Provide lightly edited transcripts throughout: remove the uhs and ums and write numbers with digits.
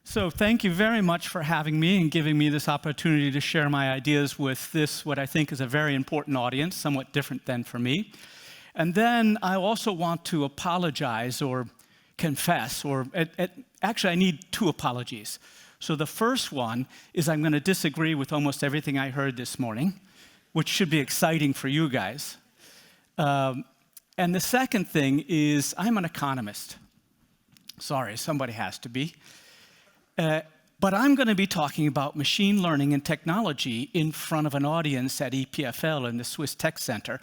So thank you very much for having me and giving me this opportunity to share my ideas with this, what I think is a very important audience, somewhat different than for me. And then I also want to apologize or confess, or actually I need two apologies. So the first one is I'm going to disagree with almost everything I heard this morning, which should be exciting for you guys. And the second thing is I'm an economist. Sorry, somebody has to be. But I'm going to be talking about machine learning and technology in front of an audience at EPFL in the Swiss Tech Center.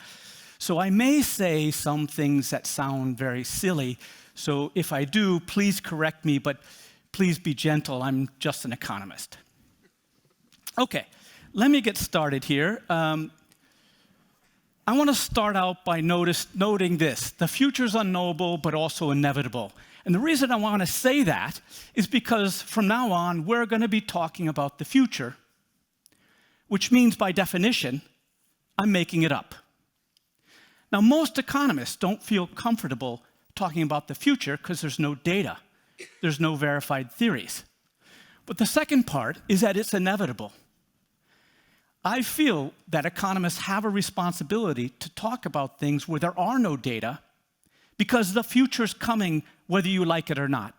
So I may say some things that sound very silly. So if I do, please correct me, but please be gentle. I'm just an economist. Okay, let me get started here. I want to start out by noting this. The future's unknowable, but also inevitable. And the reason I want to say that is because from now on, we're going to be talking about the future, which means by definition, I'm making it up. Now, most economists don't feel comfortable talking about the future because there's no data. There's no verified theories. But the second part is that it's inevitable. I feel that economists have a responsibility to talk about things where there are no data because the future's coming whether you like it or not.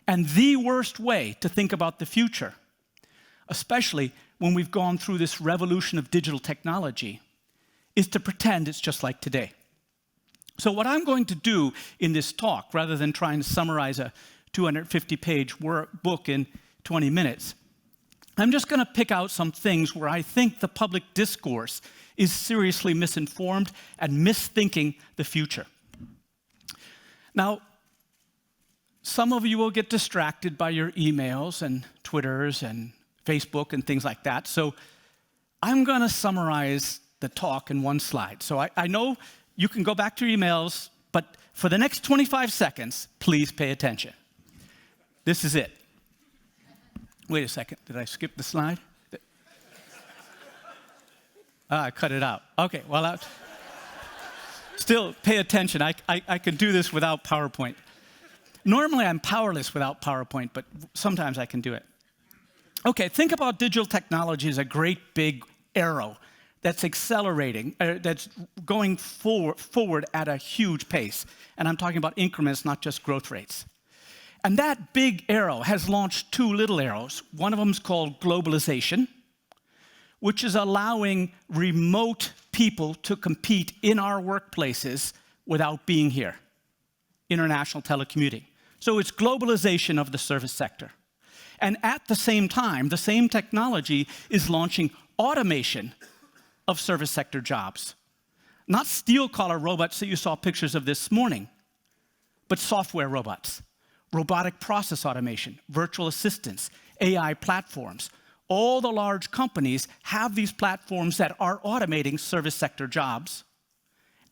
And the worst way to think about the future, especially when we've gone through this revolution of digital technology, is to pretend it's just like today. So what I'm going to do in this talk, rather than trying to summarize a 250-page book in 20 minutes, I'm just going to pick out some things where I think the public discourse is seriously misinformed and misthinking the future. Now, some of you will get distracted by your emails and Twitters and Facebook and things like that. So I'm going to summarize the talk in one slide. So I know you can go back to your emails, but for the next 25 seconds, please pay attention. This is it. Wait a second. Did I skip the slide? I cut it out. Okay, well, still pay attention. I can do this without PowerPoint. Normally, I'm powerless without PowerPoint, but sometimes I can do it. Okay, think about digital technology as a great big arrow that's accelerating, that's going forward at a huge pace. And I'm talking about increments, not just growth rates. And that big arrow has launched two little arrows. One of them is called globalisation, which is allowing remote people to compete in our workplaces without being here. International telecommuting. So it's globalization of the service sector. And at the same time, the same technology is launching automation of service sector jobs. Not steel-collar robots that you saw pictures of this morning, but software robots, robotic process automation, virtual assistants, AI platforms. All the large companies have these platforms that are automating service sector jobs,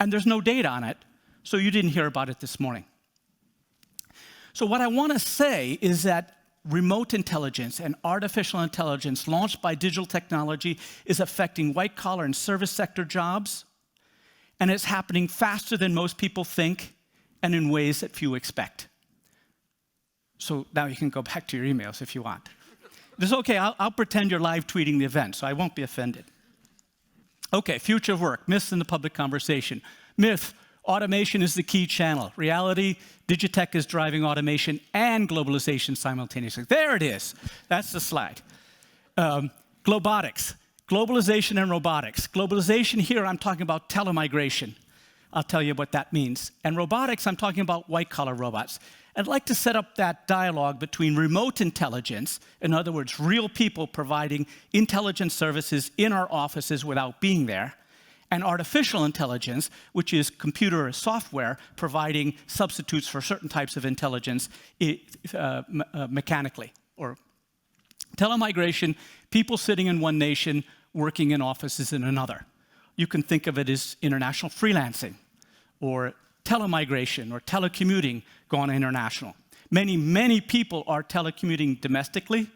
and there's no data on it, so you didn't hear about it this morning. So what I want to say is that remote intelligence and artificial intelligence launched by digital technology is affecting white-collar and service sector jobs, and it's happening faster than most people think and in ways that few expect. So now you can go back to your emails if you want. It's okay, I'll pretend you're live tweeting the event, so I won't be offended. Okay, future of work, myths in the public conversation. Myth, automation is the key channel. Reality, Digitech is driving automation and globalization simultaneously. There it is. That's the slide. Globotics, globalization and robotics. Globalization here, I'm talking about telemigration. I'll tell you what that means. And robotics, I'm talking about white-collar robots. I'd like to set up that dialogue between remote intelligence, in other words, real people providing intelligence services in our offices without being there, and artificial intelligence, which is computer or software providing substitutes for certain types of intelligence mechanically. Or telemigration, people sitting in one nation, working in offices in another. You can think of it as international freelancing, or telemigration, or telecommuting gone international. Many, many people are telecommuting domestically,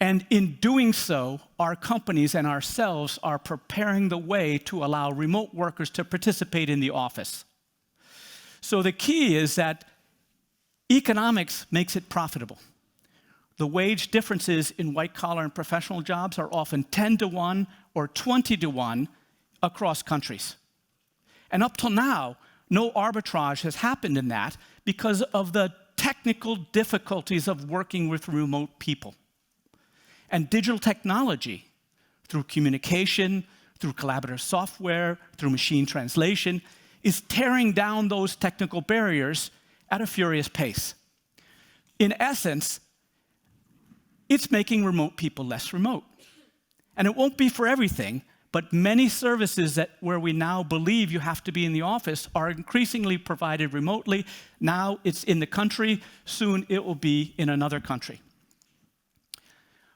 and in doing so, our companies and ourselves are preparing the way to allow remote workers to participate in the office. So the key is that economics makes it profitable. the wage differences in white-collar and professional jobs are often 10 to 1 or 20 to 1 across countries. And up till now, no arbitrage has happened in that because of the technical difficulties of working with remote people. And digital technology, through communication, through collaborative software, through machine translation, is tearing down those technical barriers at a furious pace. In essence, it's making remote people less remote. And it won't be for everything, but many services where we now believe you have to be in the office are increasingly provided remotely. Now it's in the country, soon it will be in another country.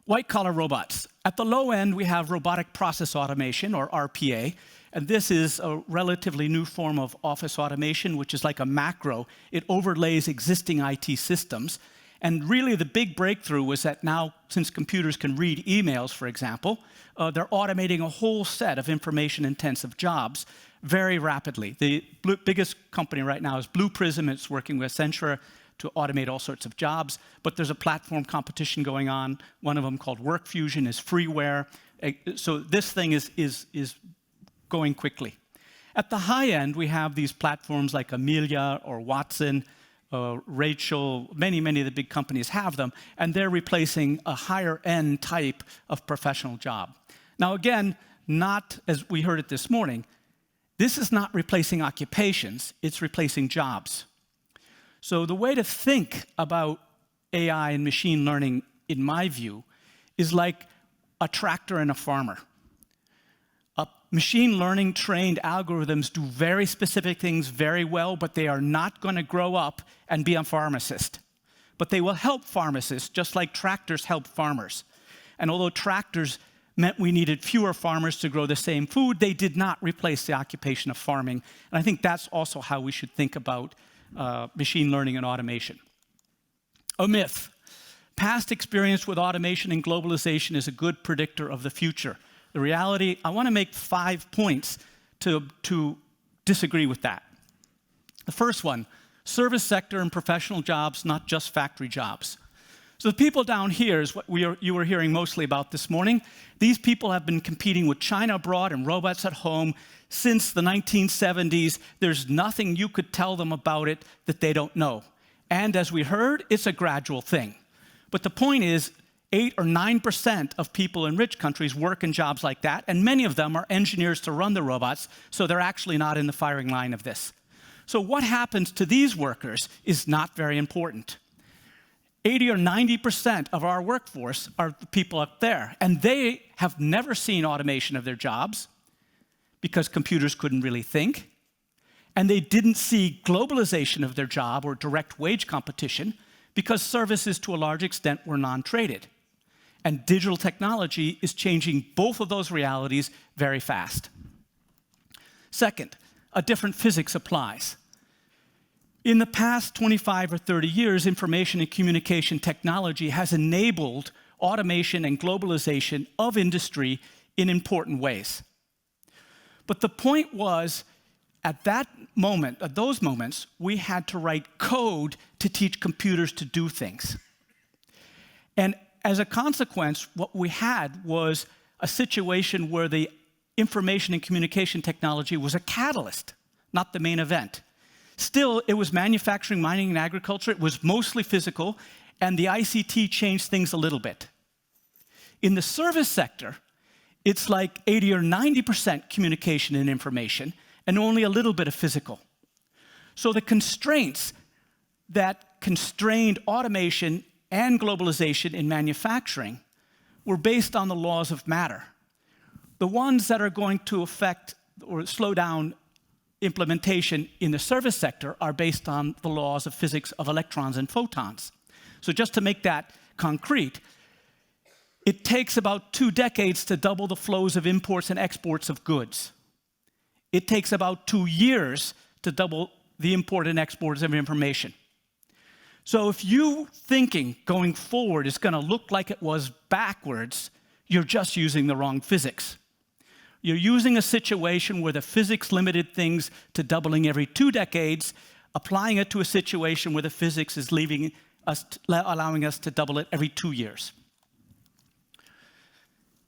White-collar robots. At the low end, we have robotic process automation, or RPA, and this is a relatively new form of office automation, which is like a macro. It overlays existing IT systems. And really the big breakthrough was that now, since computers can read emails, for example, they're automating a whole set of information-intensive jobs very rapidly. The biggest company right now is Blueprisim. It's working with Accenture to automate all sorts of jobs, but there's a platform competition going on. One of them called WorkFusion is freeware. So this thing is going quickly. At the high end, we have these platforms like Amelia or Watson, Rachel, many of the big companies have them, and they're replacing a higher end type of professional job. Now again, not as we heard it this morning, this is not replacing occupations, it's replacing jobs. So the way to think about AI and machine learning, in my view, is like a tractor and a farmer. Machine learning trained algorithms do very specific things very well, but they are not going to grow up and be a pharmacist. But they will help pharmacists, just like tractors help farmers. And although tractors meant we needed fewer farmers to grow the same food, they did not replace the occupation of farming. And I think that's also how we should think about machine learning and automation. A myth. Past experience with automation and globalization is a good predictor of the future. The reality, I want to make 5 points to disagree with that. The first one, service sector and professional jobs, not just factory jobs. So the people down here is what you were hearing mostly about this morning. These people have been competing with China abroad and robots at home since the 1970s. There's nothing you could tell them about it that they don't know. And as we heard, it's a gradual thing. But the point is, 8 or 9% of people in rich countries work in jobs like that, and many of them are engineers to run the robots, so they're actually not in the firing line of this. So what happens to these workers is not very important. 80 or 90% of our workforce are the people up there, and they have never seen automation of their jobs because computers couldn't really think, and they didn't see globalization of their job or direct wage competition because services to a large extent were non-traded. And digital technology is changing both of those realities very fast. Second, a different physics applies. In the past 25 or 30 years, information and communication technology has enabled automation and globalization of industry in important ways. But the point was, at that moment, at those moments, we had to write code to teach computers to do things. And as a consequence, what we had was a situation where the information and communication technology was a catalyst, not the main event. Still, it was manufacturing, mining, and agriculture. It was mostly physical, and the ICT changed things a little bit. In the service sector, it's like 80 or 90% communication and information, and only a little bit of physical. So the constraints that constrained automation and globalization in manufacturing were based on the laws of matter. The ones that are going to affect or slow down implementation in the service sector are based on the laws of physics of electrons and photons. So just to make that concrete, it takes about 2 decades to double the flows of imports and exports of goods. It takes about 2 years to double the import and exports of information. So if you thinking going forward is going to look like it was backwards, you're just using the wrong physics. You're using a situation where the physics limited things to doubling every 2 decades, applying it to a situation where the physics is leaving allowing us to double it every 2 years.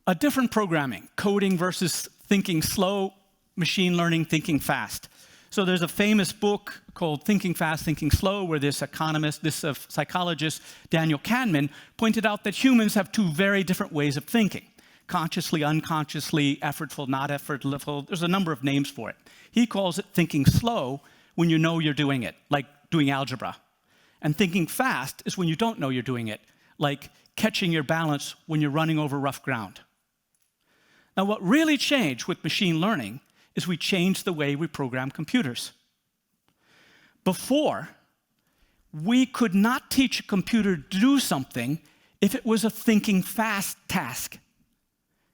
A different programming, coding versus thinking slow, machine learning, thinking fast. So there's a famous book called Thinking Fast, Thinking Slow, where this psychologist, Daniel Kahneman, pointed out that humans have two very different ways of thinking. Consciously, unconsciously, effortful, not effortful. There's a number of names for it. He calls it thinking slow when you know you're doing it, like doing algebra. And thinking fast is when you don't know you're doing it, like catching your balance when you're running over rough ground. Now, what really changed with machine learning is we changed the way we program computers. Before, we could not teach a computer to do something if it was a thinking fast task,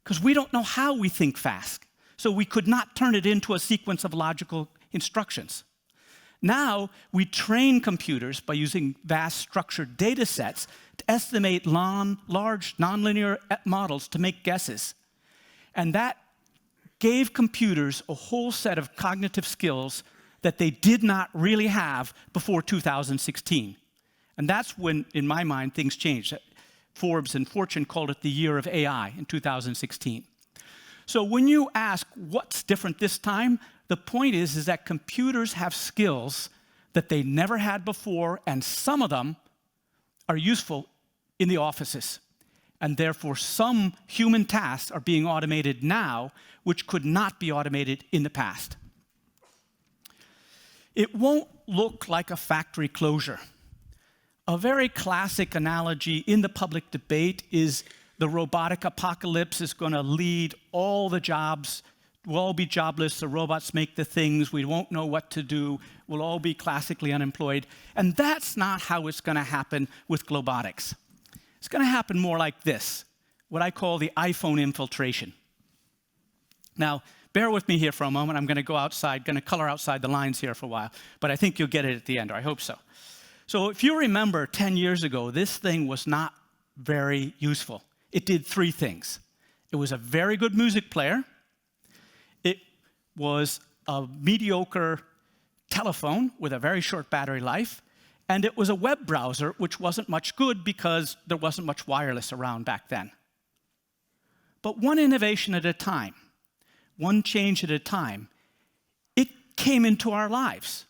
because we don't know how we think fast. So we could not turn it into a sequence of logical instructions. Now, we train computers by using vast structured data sets to estimate large nonlinear models to make guesses. And that gave computers a whole set of cognitive skills that they did not really have before 2016. And that's when, in my mind, things changed. Forbes and Fortune called it the year of AI in 2016. So when you ask what's different this time, the point is that computers have skills that they never had before, and some of them are useful in the offices. And therefore, some human tasks are being automated now, which could not be automated in the past. It won't look like a factory closure. A very classic analogy in the public debate is the robotic apocalypse is going to lead all the jobs. We'll all be jobless. The robots make the things. We won't know what to do. We'll all be classically unemployed. And that's not how it's going to happen with Globotics. It's going to happen more like this, what I call the iPhone infiltration. Now, bear with me here for a moment. I'm going to go outside, going to color outside the lines here for a while, but I think you'll get it at the end, or I hope so. So if you remember 10 years ago, this thing was not very useful. It did three things. It was a very good music player. It was a mediocre telephone with a very short battery life. And it was a web browser, which wasn't much good because there wasn't much wireless around back then. But one innovation at a time, one change at a time, it came into our lives.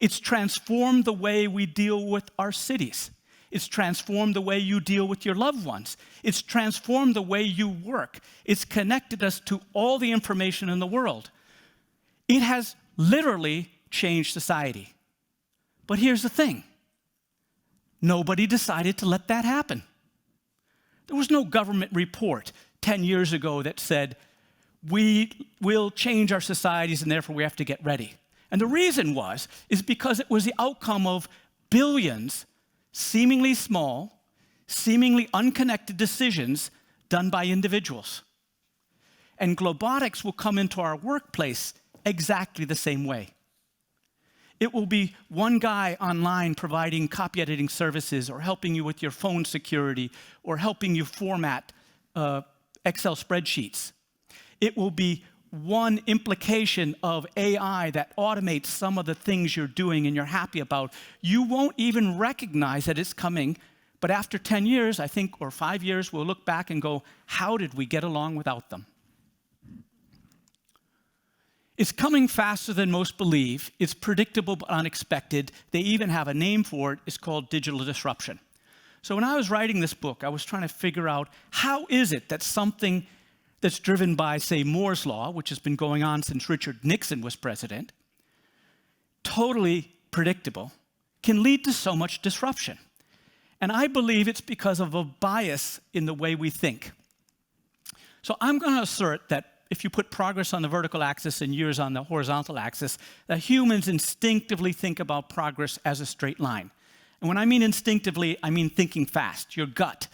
It's transformed the way we deal with our cities. It's transformed the way you deal with your loved ones. It's transformed the way you work. It's connected us to all the information in the world. It has literally changed society. But here's the thing. Nobody decided to let that happen. There was no government report 10 years ago that said, we will change our societies and therefore we have to get ready. And the reason is because it was the outcome of billions, seemingly small, seemingly unconnected decisions done by individuals. And Globotics will come into our workplace exactly the same way. It will be one guy online providing copy editing services or helping you with your phone security or helping you format Excel spreadsheets. It will be one implication of AI that automates some of the things you're doing and you're happy about. You won't even recognize that it's coming, but after 10 years, I think, or 5 years, we'll look back and go, how did we get along without them? It's coming faster than most believe. It's predictable but unexpected. They even have a name for it. It's called digital disruption. So when I was writing this book, I was trying to figure out how is it that something that's driven by, say, Moore's Law, which has been going on since Richard Nixon was president, totally predictable, can lead to so much disruption. And I believe it's because of a bias in the way we think. So I'm going to assert that if you put progress on the vertical axis and years on the horizontal axis, that humans instinctively think about progress as a straight line. And when I mean instinctively, I mean thinking fast, your gut.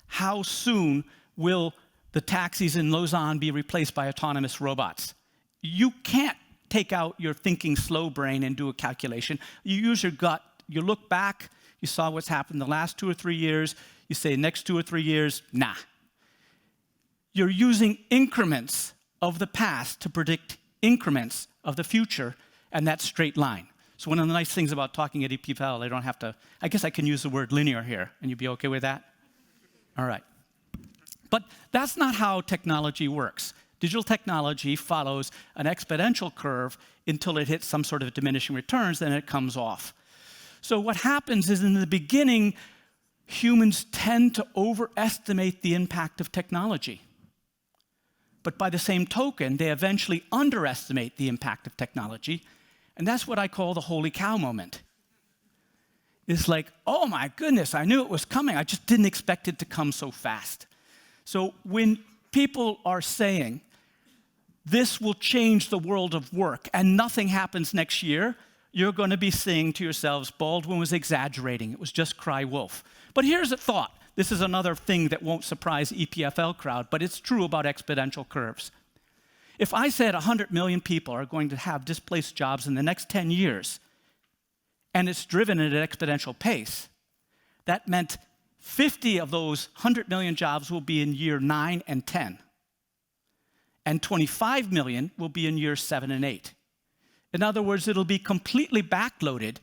How soon will the taxis in Lausanne be replaced by autonomous robots? You can't take out your thinking slow brain and do a calculation. You use your gut. You look back, you saw what's happened the last 2 or 3 years, you say next 2 or 3 years, nah. You're using increments of the past to predict increments of the future, and that's straight line. So one of the nice things about talking at Upheaval, I don't have to, I guess I can use the word linear here, and you'd be okay with that? All right. But that's not how technology works. Digital technology follows an exponential curve until it hits some sort of diminishing returns, then it comes off. So what happens is in the beginning, humans tend to overestimate the impact of technology. But by the same token, they eventually underestimate the impact of technology, and that's what I call the holy cow moment. It's like, oh my goodness, I knew it was coming, I just didn't expect it to come so fast. So when people are saying, this will change the world of work, and nothing happens next year, you're going to be saying to yourselves, Baldwin was exaggerating. It was just cry wolf. But here's a thought. This is another thing that won't surprise the EPFL crowd, but it's true about exponential curves. If I said 100 million people are going to have displaced jobs in the next 10 years, and it's driven at an exponential pace, that meant 50 of those 100 million jobs will be in year 9 and 10. And 25 million will be in years 7 and 8. In other words, it'll be completely backloaded.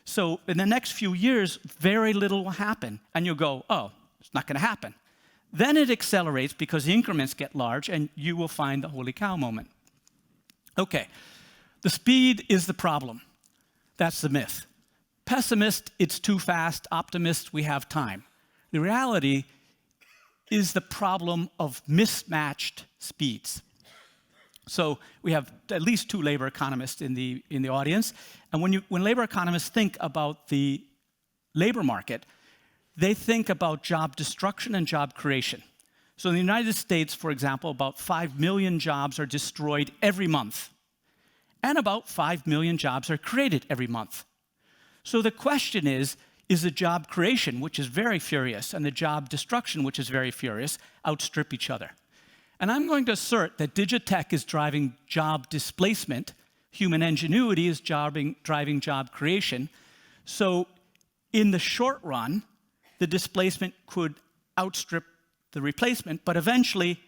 So in the next few years, very little will happen. And you'll go, oh, it's not going to happen. Then it accelerates because the increments get large, and you will find the holy cow moment. Okay, the speed is the problem. That's the myth. Pessimist, it's too fast. Optimist, we have time. The reality is the problem of mismatched speeds. So we have at least 2 labor economists in the audience. And when labor economists think about the labor market, they think about job destruction and job creation. So in the United States, for example, about 5 million jobs are destroyed every month. And about 5 million jobs are created every month. So the question is the job creation, which is very furious, and the job destruction, which is very furious, outstrip each other? And I'm going to assert that Digitech is driving job displacement, human ingenuity is driving job creation. So in the short run, the displacement could outstrip the replacement, but eventually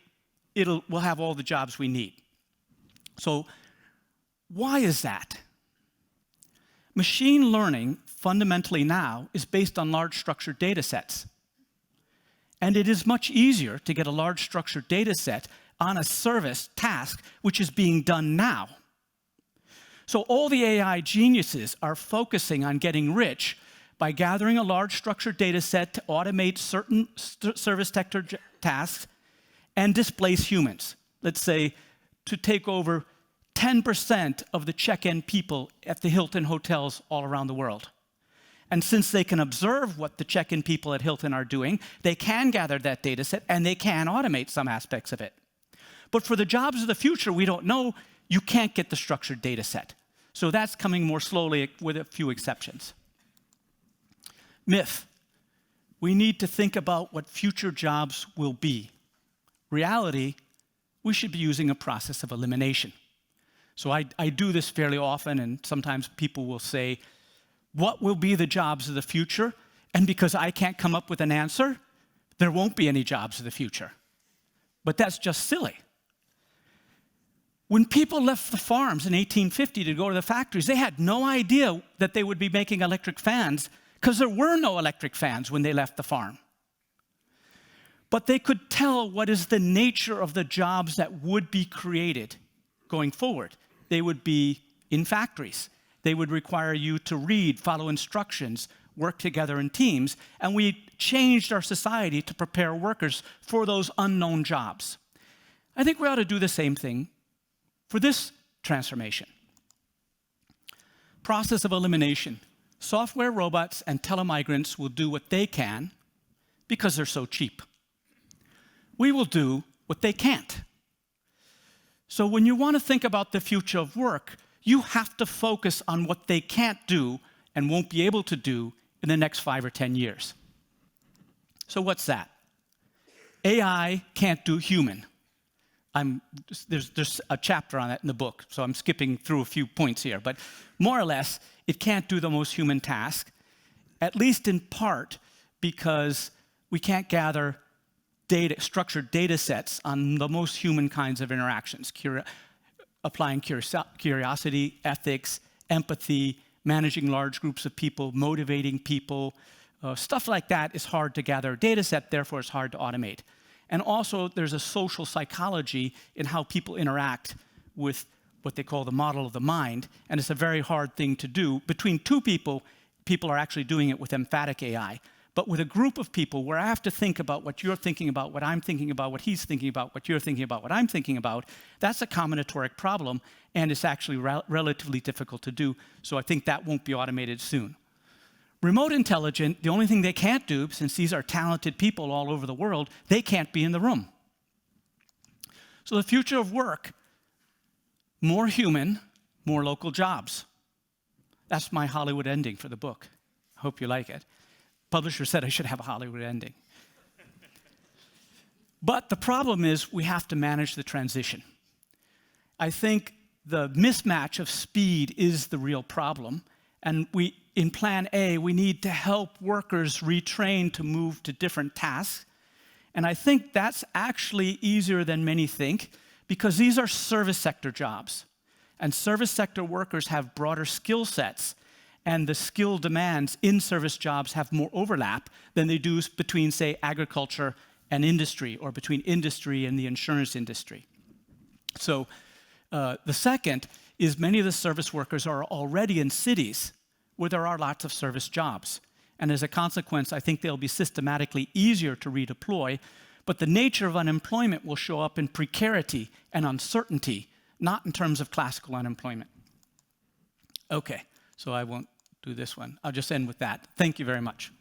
we'll have all the jobs we need. So why is that? Machine learning, fundamentally now, is based on large structured data sets. And it is much easier to get a large structured data set on a service task which is being done now. So all the AI geniuses are focusing on getting rich by gathering a large structured data set to automate certain service sector tasks and displace humans. Let's say to take over 10% of the check-in people at the Hilton hotels all around the world. And since they can observe what the check-in people at Hilton are doing, they can gather that data set and they can automate some aspects of it. But for the jobs of the future, we don't know, you can't get the structured data set. So that's coming more slowly with a few exceptions. Myth. We need to think about what future jobs will be. Reality, we should be using a process of elimination. So I do this fairly often, and sometimes people will say, what will be the jobs of the future? And because I can't come up with an answer, there won't be any jobs of the future. But that's just silly. When people left the farms in 1850 to go to the factories, they had no idea that they would be making electric fans because there were no electric fans when they left the farm. But they could tell what is the nature of the jobs that would be created going forward. They would be in factories. They would require you to read, follow instructions, work together in teams, and we changed our society to prepare workers for those unknown jobs. I think we ought to do the same thing for this transformation. Process of elimination. Software robots and telemigrants will do what they can because they're so cheap. We will do what they can't. So when you want to think about the future of work, you have to focus on what they can't do and won't be able to do in the next 5 or 10 years. So what's that? AI can't do human. There's a chapter on that in the book, so I'm skipping through a few points here. But more or less, it can't do the most human task, at least in part because we can't gather structured data sets on the most human kinds of interactions, applying curiosity, ethics, empathy, managing large groups of people, motivating people, stuff like that is hard to gather a data set, therefore it's hard to automate. And also there's a social psychology in how people interact with what they call the model of the mind, and it's a very hard thing to do. Between two people, people are actually doing it with emphatic AI. But with a group of people where I have to think about what you're thinking about, what I'm thinking about, what he's thinking about, what you're thinking about, what I'm thinking about, that's a combinatoric problem, and it's actually relatively difficult to do, so I think that won't be automated soon. Remote intelligent, the only thing they can't do, since these are talented people all over the world, they can't be in the room. So the future of work, more human, more local jobs. That's my Hollywood ending for the book. I hope you like it. Publisher said I should have a Hollywood ending. But the problem is we have to manage the transition. I think the mismatch of speed is the real problem. And in Plan A, we need to help workers retrain to move to different tasks. And I think that's actually easier than many think, because these are service sector jobs. And service sector workers have broader skill sets. And the skill demands in service jobs have more overlap than they do between, say, agriculture and industry, or between industry and the insurance industry. So the second is many of the service workers are already in cities where there are lots of service jobs. And as a consequence, I think they'll be systematically easier to redeploy, but the nature of unemployment will show up in precarity and uncertainty, not in terms of classical unemployment. Okay. So I won't do this one. I'll just end with that. Thank you very much.